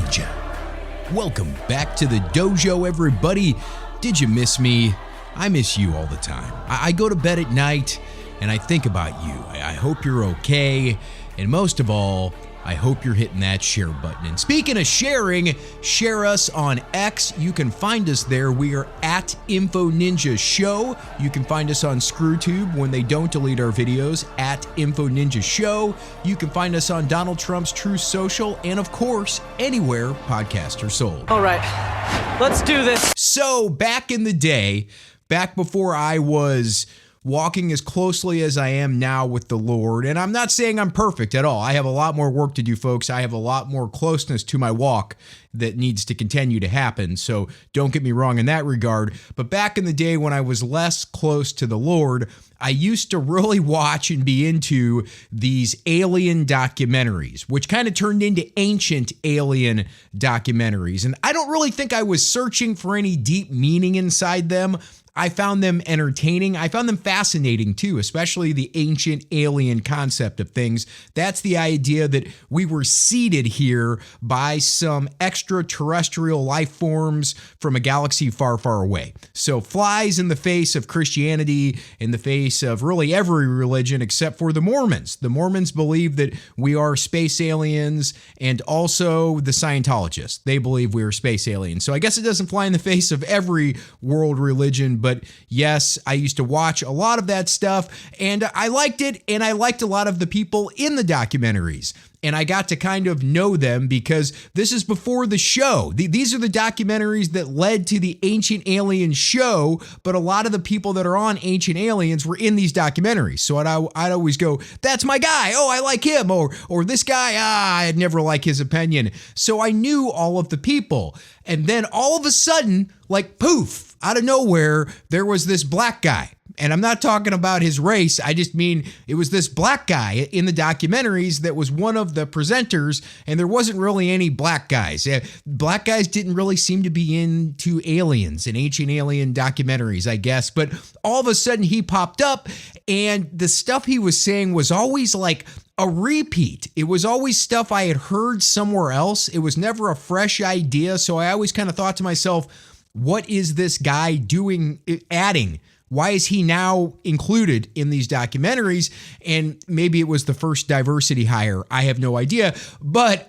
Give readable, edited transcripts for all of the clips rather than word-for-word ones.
Ninja. Welcome back to the dojo, everybody. Did you miss me? I miss you all the time. I go to bed at night and I think about you. I hope you're okay. And most of all, I hope you're hitting that share button. And speaking of sharing, share us on X. You can find us there. We are at Info Ninja Show. You can find us on ScrewTube when they don't delete our videos, at Info Ninja Show. You can find us on Donald Trump's Truth Social, and of course, anywhere podcasts are sold. All right, let's do this. So back in the day, back before I was walking as closely as I am now with the Lord. And I'm not saying I'm perfect at all. I have a lot more work to do, folks. I have a lot more closeness to my walk that needs to continue to happen. So don't get me wrong in that regard. But back in the day when I was less close to the Lord, I used to really watch and be into these alien documentaries, which kind of turned into ancient alien documentaries. And I don't really think I was searching for any deep meaning inside them. I found them entertaining. I found them fascinating too, especially the ancient alien concept of things. That's the idea that we were seeded here by some extraterrestrial life forms from a galaxy far, far away. So flies in the face of Christianity, in the face of really every religion except for the Mormons. The Mormons believe that we are space aliens, and also the Scientologists. They believe we are space aliens. So I guess it doesn't fly in the face of every world religion, but yes, I used to watch a lot of that stuff, and I liked it, and I liked a lot of the people in the documentaries. And I got to kind of know them because this is before the show. These are the documentaries that led to the Ancient Aliens show, but a lot of the people that are on Ancient Aliens were in these documentaries. So I'd always go, that's my guy. Oh, I like him. Or this guy, I'd never like his opinion. So I knew all of the people. And then all of a sudden, like poof, out of nowhere, there was this black guy. And I'm not talking about his race. I just mean it was this black guy in the documentaries that was one of the presenters, and there wasn't really any black guys. Black guys didn't really seem to be into aliens and ancient alien documentaries, I guess. But all of a sudden he popped up, and the stuff he was saying was always like a repeat. It was always stuff I had heard somewhere else. It was never a fresh idea. So I always kind of thought to myself, what is this guy doing, adding? Why is he now included in these documentaries? And maybe it was the first diversity hire. I have no idea. But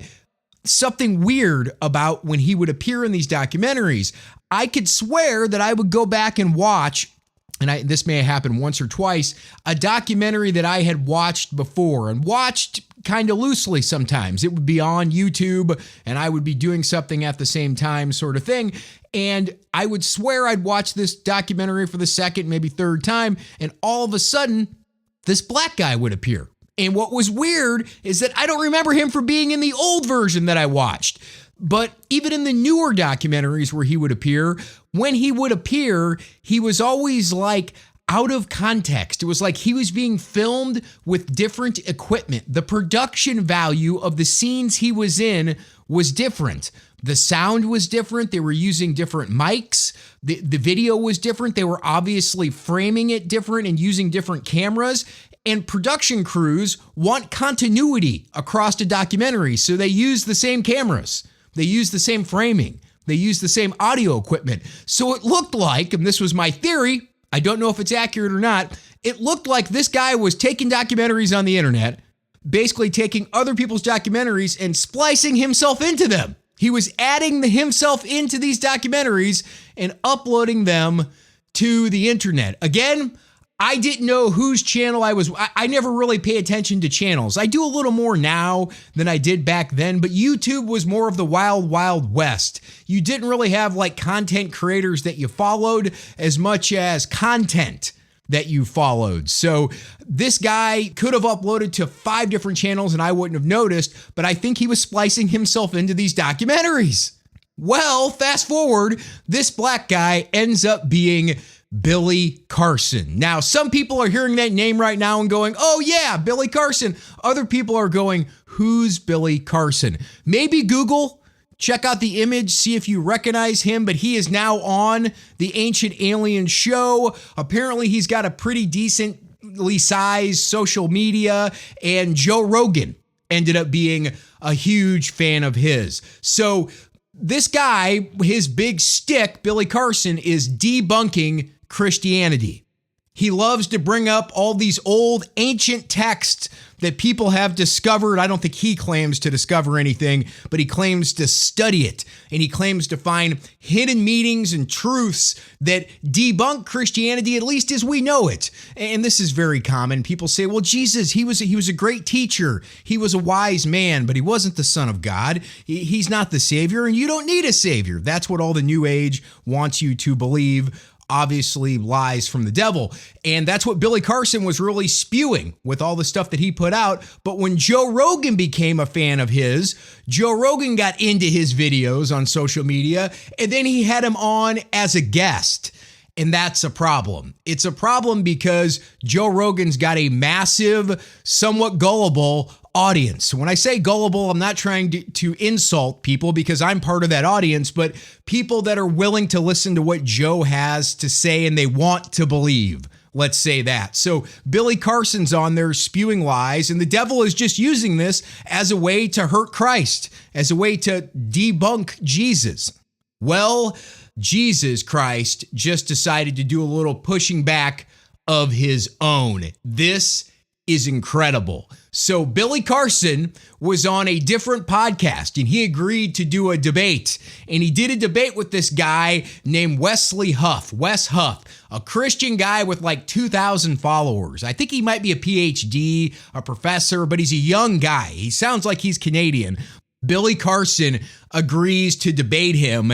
something weird about when he would appear in these documentaries, I could swear that I would go back and watch, and this may have happened once or twice, a documentary that I had watched before and watched kind of loosely sometimes. It would be on YouTube and I would be doing something at the same time sort of thing. And I would swear I'd watch this documentary for the second, maybe third time. And all of a sudden, this black guy would appear. And what was weird is that I don't remember him for being in the old version that I watched. But even in the newer documentaries where he would appear, when he would appear, he was always like out of context. It was like he was being filmed with different equipment. The production value of the scenes he was in was different. The sound was different. They were using different mics. The video was different. They were obviously framing it different and using different cameras. And production crews want continuity across a documentary, so they use the same cameras. They use the same framing. They use the same audio equipment. So it looked like, and this was my theory, I don't know if it's accurate or not, it looked like this guy was taking documentaries on the internet, basically taking other people's documentaries and splicing himself into them. He was adding himself into these documentaries and uploading them to the internet. Again, I didn't know whose channel I never really pay attention to channels. I do a little more now than I did back then, but YouTube was more of the wild, wild west. You didn't really have like content creators that you followed as much as content that you followed. So this guy could have uploaded to 5 different channels and I wouldn't have noticed, but I think he was splicing himself into these documentaries. Well, fast forward, this black guy ends up being Billy Carson. Now, some people are hearing that name right now and going, oh yeah, Billy Carson. Other people are going, who's Billy Carson? Maybe Google, check out the image, see if you recognize him, but he is now on the Ancient Alien show. Apparently, he's got a pretty decently sized social media, and Joe Rogan ended up being a huge fan of his. So this guy, his big stick, Billy Carson, is debunking Christianity. He loves to bring up all these old ancient texts that people have discovered. I don't think he claims to discover anything, but he claims to study it. And he claims to find hidden meanings and truths that debunk Christianity, at least as we know it. And this is very common. People say, well, Jesus, he was a great teacher. He was a wise man, but he wasn't the Son of God. He's not the Savior, and you don't need a Savior. That's what all the New Age wants you to believe. Obviously lies from the devil. And that's what Billy Carson was really spewing with all the stuff that he put out. But when Joe Rogan became a fan of his, Joe Rogan got into his videos on social media, and then he had him on as a guest. And that's a problem. It's a problem because Joe Rogan's got a massive, somewhat gullible audience. When I say gullible, I'm not trying to insult people because I'm part of that audience, but people that are willing to listen to what Joe has to say and they want to believe. Let's say that. So Billy Carson's on there spewing lies, and the devil is just using this as a way to hurt Christ, as a way to debunk Jesus. Well, Jesus Christ just decided to do a little pushing back of his own. This is incredible. So Billy Carson was on a different podcast, and he agreed to do a debate. And he did a debate with this guy named Wesley Huff, Wes Huff, a Christian guy with like 2,000 followers. I think he might be a PhD, a professor, but he's a young guy. He sounds like he's Canadian. Billy Carson agrees to debate him.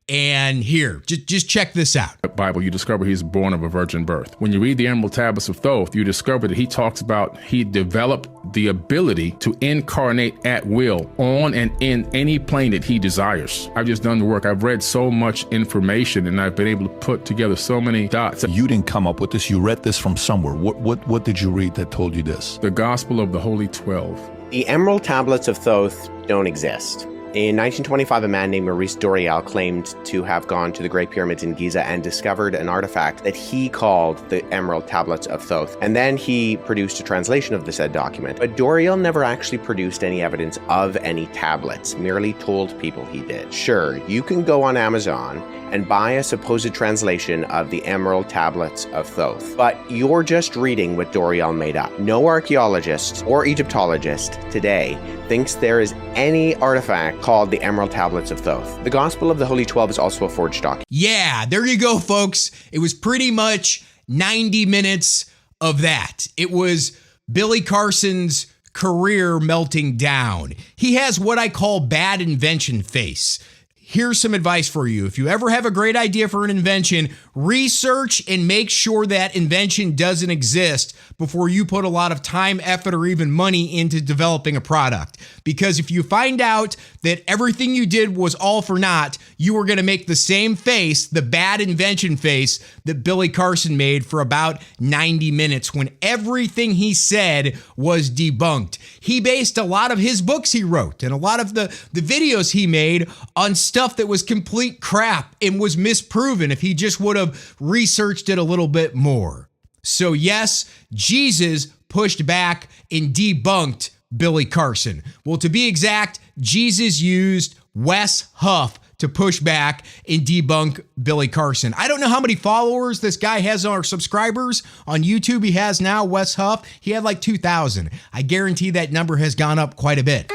And here, just check this out. The Bible, you discover he's born of a virgin birth. When you read the Emerald Tablets of Thoth, you discover that he talks about he developed the ability to incarnate at will on and in any plane that he desires. I've just done the work. I've read so much information, and I've been able to put together so many dots. You didn't come up with this. You read this from somewhere. What did you read that told you this? The Gospel of the Holy 12. The Emerald Tablets of Thoth don't exist. In 1925, a man named Maurice Doreal claimed to have gone to the Great Pyramids in Giza and discovered an artifact that he called the Emerald Tablets of Thoth. And then he produced a translation of the said document. But Doreal never actually produced any evidence of any tablets, merely told people he did. Sure, you can go on Amazon and buy a supposed translation of the Emerald Tablets of Thoth, but you're just reading what Doreal made up. No archaeologist or Egyptologist today thinks there is any artifact called the Emerald Tablets of Thoth. The Gospel of the Holy 12 is also a forged document. Yeah, there you go, folks. It was pretty much 90 minutes of that. It was Billy Carson's career melting down. He has what I call bad invention face. Here's some advice for you. If you ever have a great idea for an invention, research and make sure that invention doesn't exist before you put a lot of time, effort, or even money into developing a product. Because if you find out that everything you did was all for naught, you are going to make the same face, the bad invention face that Billy Carson made for about 90 minutes when everything he said was debunked. He based a lot of his books he wrote and a lot of the videos he made on stuff that was complete crap and was misproven if he just would have researched it a little bit more. So yes, Jesus pushed back and debunked Billy Carson. Well, to be exact, Jesus used Wes Huff to push back and debunk Billy Carson. I don't know how many followers this guy has or subscribers on YouTube he has now, Wes Huff. He had like 2,000. I guarantee that number has gone up quite a bit.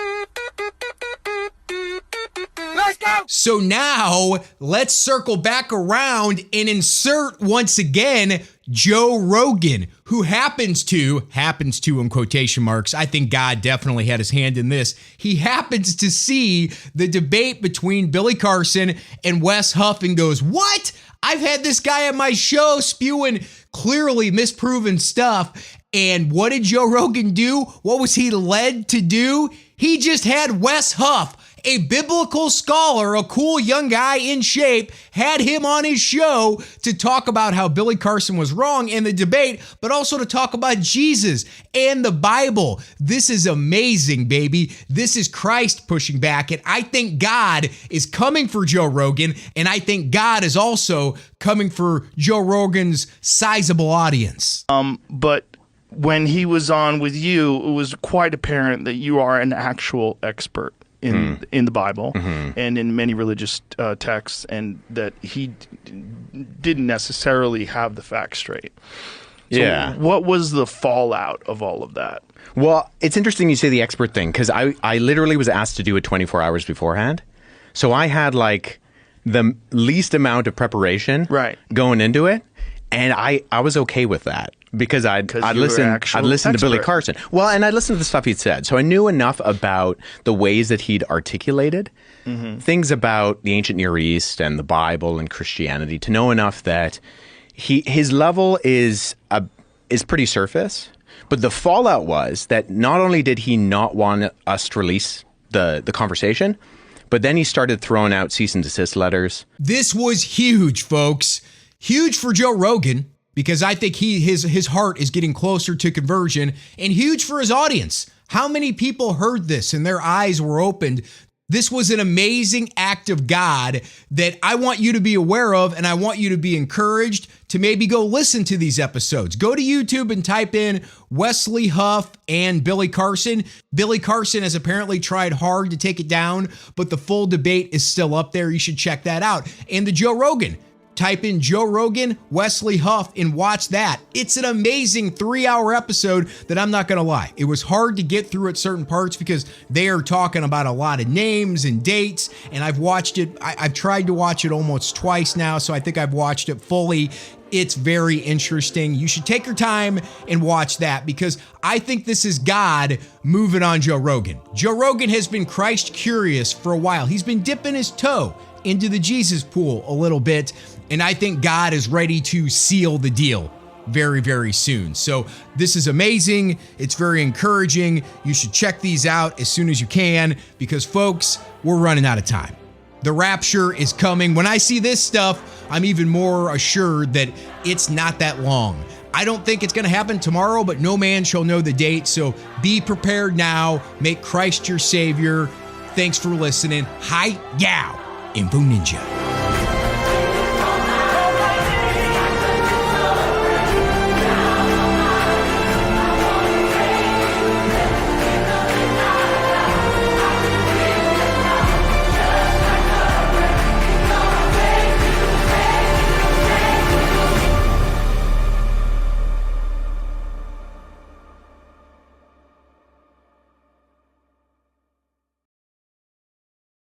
So now let's circle back around and insert once again Joe Rogan, who happens to in quotation marks, I think God definitely had his hand in this. He happens to see the debate between Billy Carson and Wes Huff and goes, what? I've had this guy on my show spewing clearly misproven stuff. And what did Joe Rogan do? What was he led to do? He just had Wes Huff, a biblical scholar, a cool young guy in shape, had him on his show to talk about how Billy Carson was wrong in the debate, but also to talk about Jesus and the Bible. This is amazing, baby. This is Christ pushing back, and I think God is coming for Joe Rogan, and I think God is also coming for Joe Rogan's sizable audience. But when he was on with you, it was quite apparent that you are an actual expert in the Bible and in many religious texts, and that he didn't necessarily have the facts straight. So what was the fallout of all of that? Well, it's interesting you say the expert thing, because I literally was asked to do it 24 hours beforehand. So I had like the least amount of preparation going into it. And I was okay with that because I'd listened to Billy Carson. Well, and I'd listened to the stuff he'd said. So I knew enough about the ways that he'd articulated things about the ancient Near East and the Bible and Christianity to know enough that his level is pretty surface. But the fallout was that not only did he not want us to release the conversation, but then he started throwing out cease and desist letters. This was huge, folks. Huge for Joe Rogan, because I think his heart is getting closer to conversion, and huge for his audience. How many people heard this and their eyes were opened? This was an amazing act of God that I want you to be aware of, and I want you to be encouraged to maybe go listen to these episodes. Go to YouTube and type in Wesley Huff and Billy Carson. Billy Carson has apparently tried hard to take it down, but the full debate is still up there. You should check that out. And the Joe Rogan. Type in Joe Rogan, Wesley Huff, and watch that. It's an amazing 3-hour episode that I'm not going to lie. It was hard to get through at certain parts because they are talking about a lot of names and dates, and I've watched it. I've tried to watch it almost twice now, so I think I've watched it fully. It's very interesting. You should take your time and watch that because I think this is God moving on Joe Rogan. Joe Rogan has been Christ curious for a while. He's been dipping his toe into the Jesus pool a little bit, and I think God is ready to seal the deal very, very soon. So this is amazing. It's very encouraging. You should check these out as soon as you can because, folks, we're running out of time. The rapture is coming. When I see this stuff, I'm even more assured that it's not that long. I don't think it's going to happen tomorrow, but no man shall know the date. So be prepared now. Make Christ your Savior. Thanks for listening. Hi, yow, Info Ninja.